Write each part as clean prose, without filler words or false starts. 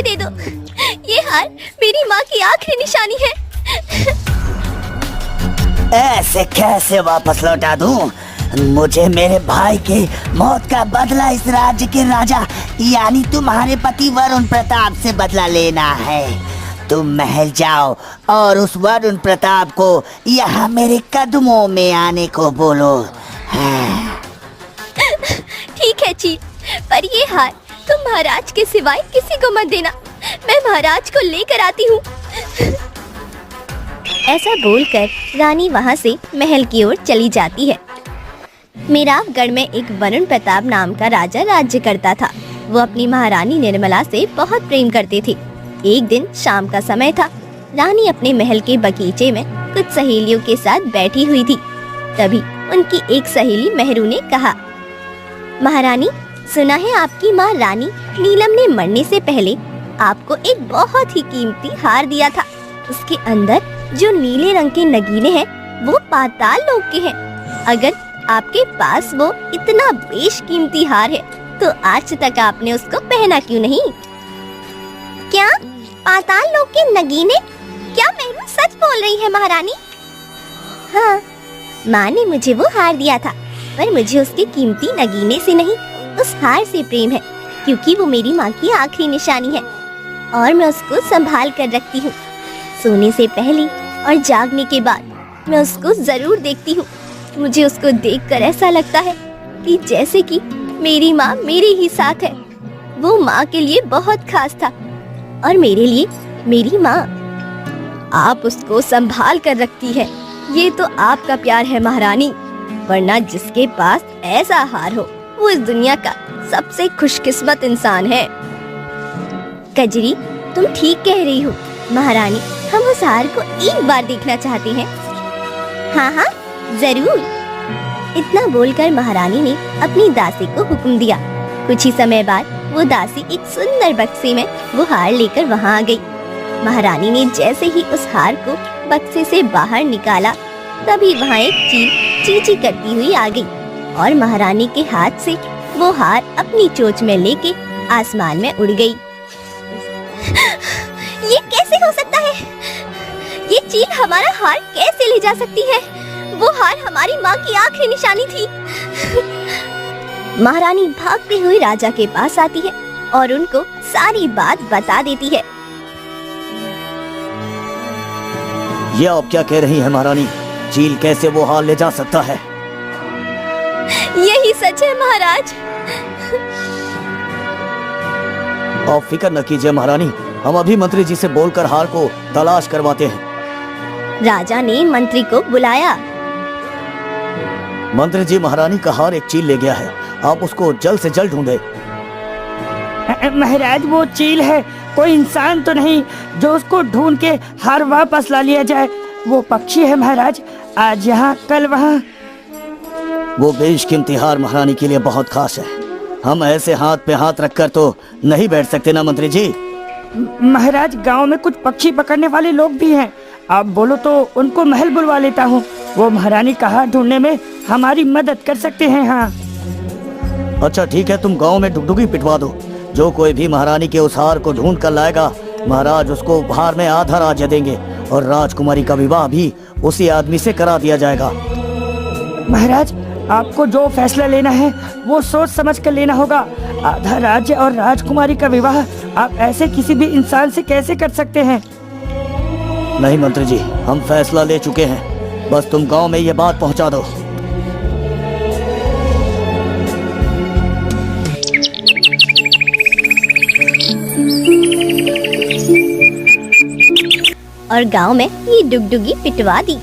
दे दो। ये हार मेरी माँ की आखिरी निशानी है। ऐसे कैसे वापस लौटा दूं? मुझे मेरे भाई की मौत का बदला इस राज्य के राजा यानी तुम्हारे पति वरुण प्रताप से बदला लेना है। तुम महल जाओ और उस वरुण प्रताप को यहाँ मेरे कदमों में आने को बोलो। ठीक है चील, पर ये हार तुम महाराज के सिवाय किसी को मत देना। मैं महाराज को लेकर आती हूँ। ऐसा बोलकर रानी वहाँ से महल की ओर चली जाती है। मेरावगढ़ में एक वरुण प्रताप नाम का राजा राज्य करता था। वो अपनी महारानी निर्मला से बहुत प्रेम करते थे। एक दिन शाम का समय था। रानी अपने महल के बगीचे में कुछ सहेलियों के साथ बैठी हुई थी। तभी उनकी एक सहेली मेहरू ने कहा, महारानी, सुना है आपकी माँ रानी नीलम ने मरने से पहले आपको एक बहुत ही कीमती हार दिया था। उसके अंदर जो नीले रंग के नगीने हैं वो पाताल लोक के हैं। अगर आपके पास वो इतना बेशकीमती हार है तो आज तक आपने उसको पहना क्यों नहीं? क्या पाताल लोक के नगीने? क्या मेहरू सच बोल रही है महारानी? हाँ, माँ ने मुझे वो हार दिया था, पर मुझे उसके कीमती नगीने से नहीं, उस हार से प्रेम है, क्योंकि वो मेरी माँ की आखिरी निशानी है और मैं उसको संभाल कर रखती हूँ। सोने से पहले और जागने के बाद मैं उसको जरूर देखती हूँ। मुझे उसको देखकर ऐसा लगता है कि जैसे कि मेरी माँ मेरे ही साथ है। वो माँ के लिए बहुत खास था और मेरे लिए मेरी माँ। आप उसको संभाल कर रखती है, ये तो आपका प्यार है महारानी, वरना जिसके पास ऐसा हार हो वो इस दुनिया का सबसे खुशकिस्मत इंसान है। कजरी, तुम ठीक कह रही हो महारानी, हम उस हार को एक बार देखना चाहते हैं। हाँ हाँ जरूर। इतना बोलकर महारानी ने अपनी दासी को हुक्म दिया। कुछ ही समय बाद वो दासी एक सुंदर बक्से में वो हार लेकर वहाँ आ गई। महारानी ने जैसे ही उस हार को बक्से से बाहर निकाला, तभी वहाँ एक चील चींची करती हुई आ गई और महारानी के हाथ से वो हार अपनी चोंच में लेके आसमान में उड़ गई। ये कैसे हो सकता है? ये चील हमारा हार कैसे ले जा सकती है? वो हार हमारी माँ की आखिरी निशानी थी। महारानी भागते हुए राजा के पास आती है और उनको सारी बात बता देती है। ये आप क्या कह रही हैं महारानी? चील कैसे वो हार ले जा सकता है? यही सच है महाराज। आप फिक्र न कीजिए महारानी, हम अभी मंत्री जी से बोलकर हार को तलाश करवाते हैं। राजा ने मंत्री को बुलाया। मंत्री जी, महारानी का हार एक चील ले गया है, आप उसको जल्द से जल्द ढूंढे। महाराज, वो चील है, कोई इंसान तो नहीं जो उसको ढूंढ के हार वापस ला लिया जाए। वो पक्षी है महाराज, आज यहाँ कल वहाँ। वो बेशकीमती हार महारानी के लिए बहुत खास है। हम ऐसे हाथ पे हाथ रखकर तो नहीं बैठ सकते ना मंत्री जी। महाराज, गांव में कुछ पक्षी पकड़ने वाले लोग भी हैं, आप बोलो तो उनको महल बुलवा लेता हूँ। वो महारानी का हार ढूंढने में हमारी मदद कर सकते हैं। हाँ अच्छा ठीक है, तुम गांव में डुगडुगी पिटवा दो। जो कोई भी महारानी के उस हार को ढूंढ कर लाएगा, महाराज उसको उपहार में आधा राज्य देंगे और राजकुमारी का विवाह भी उसी आदमी से करा दिया जाएगा। महाराज, आपको जो फैसला लेना है वो सोच समझ कर लेना होगा। आधा राज्य और राजकुमारी का विवाह आप ऐसे किसी भी इंसान से कैसे कर सकते हैं? नहीं मंत्री जी, हम फैसला ले चुके हैं, बस तुम गांव में ये बात पहुंचा दो। और गांव में ये डुगडुगी पिटवा दी।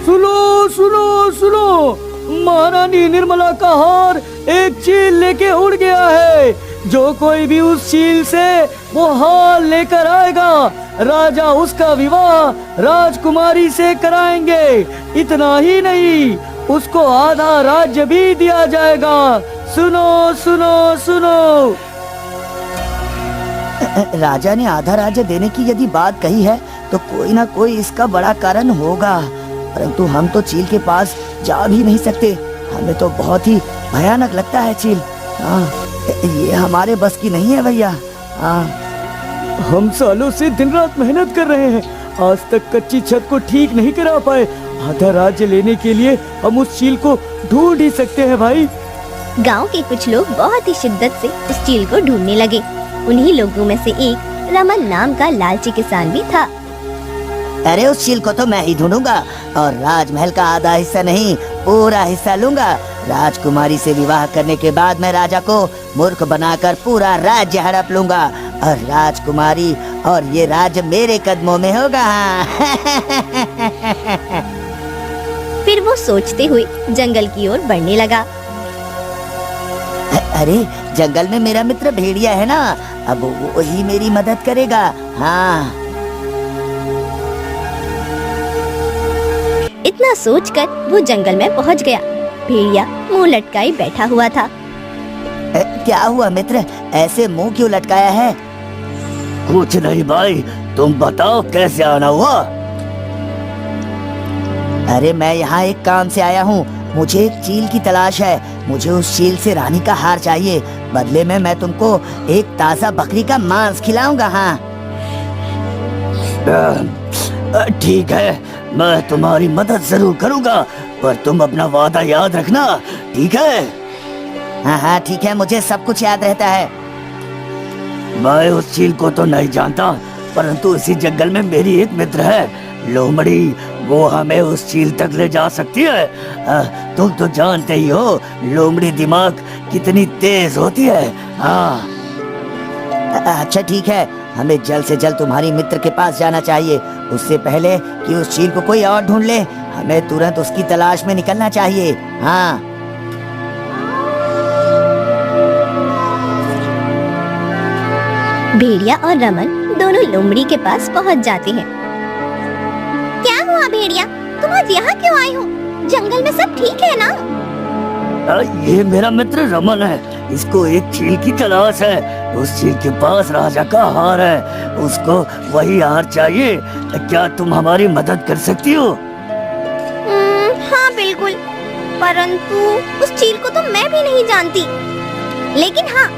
सुनो सुनो सुनो, महारानी निर्मला का हार एक चील लेके उड़ गया है। जो कोई भी उस चील से वो हार लेकर आएगा, राजा उसका विवाह राजकुमारी से कराएंगे। इतना ही नहीं, उसको आधा राज्य भी दिया जाएगा। सुनो सुनो सुनो। राजा ने आधा राज्य देने की यदि बात कही है तो कोई ना कोई इसका बड़ा कारण होगा, परंतु हम तो चील के पास जा भी नहीं सकते। हमें तो बहुत ही भयानक लगता है चील। हाँ, ये हमारे बस की नहीं है भैया। हाँ हम सालों से दिन रात मेहनत कर रहे हैं, आज तक कच्ची छत को ठीक नहीं करा पाए। आधा राज्य लेने के लिए हम उस चील को ढूंढ ही सकते हैं भाई। गांव के कुछ लोग बहुत ही शिद्दत से उस चील को ढूंढने लगे। उन्हीं लोगों में से एक रमन नाम का लालची किसान भी था। अरे उस चील को तो मैं ही ढूंढूंगा और राजमहल का आधा हिस्सा नहीं पूरा हिस्सा लूंगा। राजकुमारी से विवाह करने के बाद मैं राजा को मूर्ख बनाकर पूरा राज्य हड़प लूंगा और राजकुमारी और ये राज्य मेरे कदमों में होगा। फिर वो सोचते हुए जंगल की ओर बढ़ने लगा। अरे जंगल में मेरा मित्र भेड़िया है ना, अब वही मेरी मदद करेगा। हाँ, इतना सोचकर वो जंगल में पहुंच गया। भेड़िया मुंह लटकाए बैठा हुआ था। क्या हुआ मित्र, ऐसे मुंह क्यों लटकाया है? कुछ नहीं भाई, तुम बताओ कैसे आना हुआ? अरे मैं यहाँ एक काम से आया हूँ, मुझे एक चील की तलाश है। मुझे उस चील से रानी का हार चाहिए, बदले में मैं तुमको एक ताज़ा बकरी का मांस खिलाऊंगा। हाँ ठीक है, मैं तुम्हारी मदद जरूर करूंगा, पर तुम अपना वादा याद रखना, ठीक है? हाँ हाँ ठीक है, मुझे सब कुछ याद रहता है। मैं उस चील को तो नहीं जानता, परंतु इसी जंगल में मेरी एक मित्र है लोमड़ी, वो हमें उस चील तक ले जा सकती है। तुम तो जानते ही हो लोमड़ी दिमाग कितनी तेज होती है। हाँ अच्छा ठीक है, हमें जल्द से जल्द तुम्हारी मित्र के पास जाना चाहिए, उससे पहले कि उस चील को कोई और ढूंढ ले। हमें तुरंत उसकी तलाश में निकलना चाहिए। हाँ भेड़िया और रमन दोनों लोमड़ी के पास पहुंच जाते हैं। क्या हुआ भेड़िया, तुम आज यहाँ क्यों आए हो? जंगल में सब ठीक है ना? ये मेरा मित्र रमन है, इसको एक चील की तलाश है। उस चील के पास राजा का हार है, उसको वही हार चाहिए। क्या तुम हमारी मदद कर सकती हो? हाँ बिल्कुल, परंतु उस चील को तो मैं भी नहीं जानती, लेकिन हाँ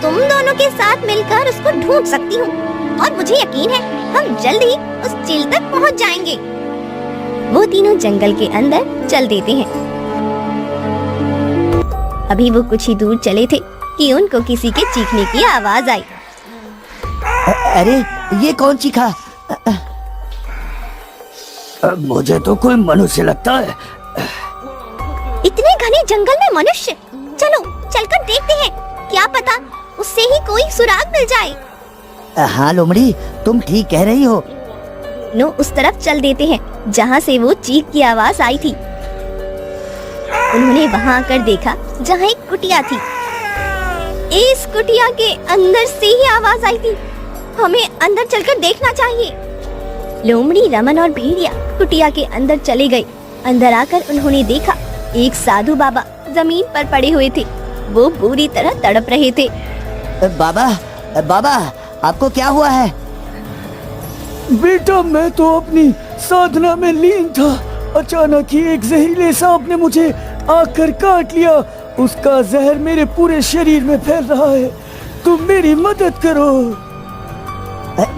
तुम दोनों के साथ मिलकर उसको ढूंढ सकती हूँ और मुझे यकीन है हम जल्द ही उस चील तक पहुँच जाएंगे। वो तीनों जंगल के अंदर चल देते हैं। अभी वो कुछ ही दूर चले थे कि उनको किसी के चीखने की आवाज आई। अरे ये कौन चीखा? मुझे तो कोई मनुष्य लगता है। इतने घने जंगल में मनुष्य? चलो चलकर देखते हैं, क्या पता उससे ही कोई सुराग मिल जाए। हाँ लोमड़ी, तुम ठीक कह रही हो। नो उस तरफ चल देते हैं जहाँ से वो चीख की आवाज आई थी। उन्होंने वहाँ आकर देखा जहाँ एक कुटिया थी। इस कुटिया के अंदर से ही आवाज आई थी, हमें अंदर चलकर देखना चाहिए। लोमड़ी, रमन और भेड़िया कुटिया के अंदर चले गए। अंदर आकर उन्होंने देखा एक साधु बाबा जमीन पर पड़े हुए थे। वो बुरी तरह तड़प रहे थे। बाबा, बाबा आपको क्या हुआ है? बेटा मैं तो अपनी साधना में लीन था, अचानक ही एक जहरीले सांप ने मुझे आकर काट लिया। उसका जहर मेरे पूरे शरीर में फैल रहा है, तुम मेरी मदद करो।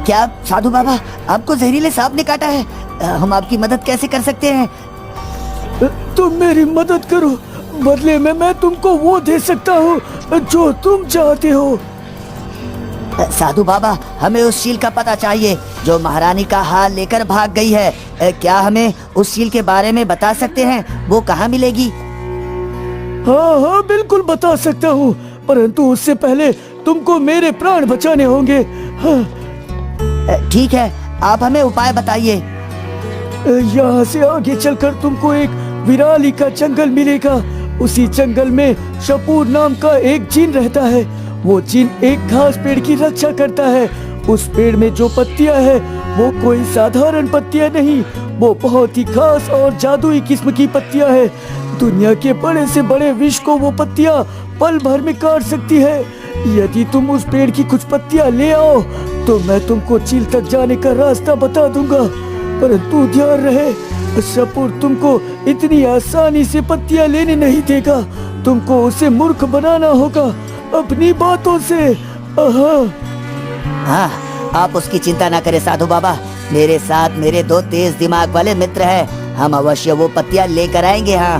क्या साधु बाबा, आपको जहरीले सांप ने काटा है? हम आपकी मदद कैसे कर सकते हैं? तुम मेरी मदद करो, बदले में मैं तुमको वो दे सकता हूँ जो तुम चाहते हो। साधु बाबा, हमें उस चील का पता चाहिए जो महारानी का हार लेकर भाग गई है। क्या हमें उस चील के बारे में बता सकते हैं? वो कहाँ मिलेगी? हाँ हाँ बिल्कुल बता सकता हूँ, परंतु उससे पहले तुमको मेरे प्राण बचाने होंगे। हाँ। ठीक है, आप हमें उपाय बताइए। यहाँ से आगे चलकर तुमको एक विराली का जंगल मिलेगा। उसी जंगल में शपूर नाम का एक जिन रहता है। वो जिन एक घास पेड़ की रक्षा करता है। उस पेड़ में जो पत्तियां है वो कोई साधारण पत्तियां नहीं, वो बहुत ही खास और जादुई किस्म की पत्तियां है। दुनिया के बड़े से बड़े विष को वो पत्तियां पल भर में काट सकती है। यदि तुम उस पेड़ की कुछ पत्तियां ले आओ तो मैं तुमको चील तक जाने का रास्ता बता दूंगा, परंतु ध्यान रहे शपूर तुमको इतनी आसानी से पत्तियां लेने नहीं देगा। तुमको उसे मूर्ख बनाना होगा अपनी बातों से। हाँ, आप उसकी चिंता न करें साधु बाबा, मेरे साथ मेरे 2 तेज दिमाग वाले मित्र हैं, हम अवश्य वो पत्तियां लेकर आएंगे। हाँ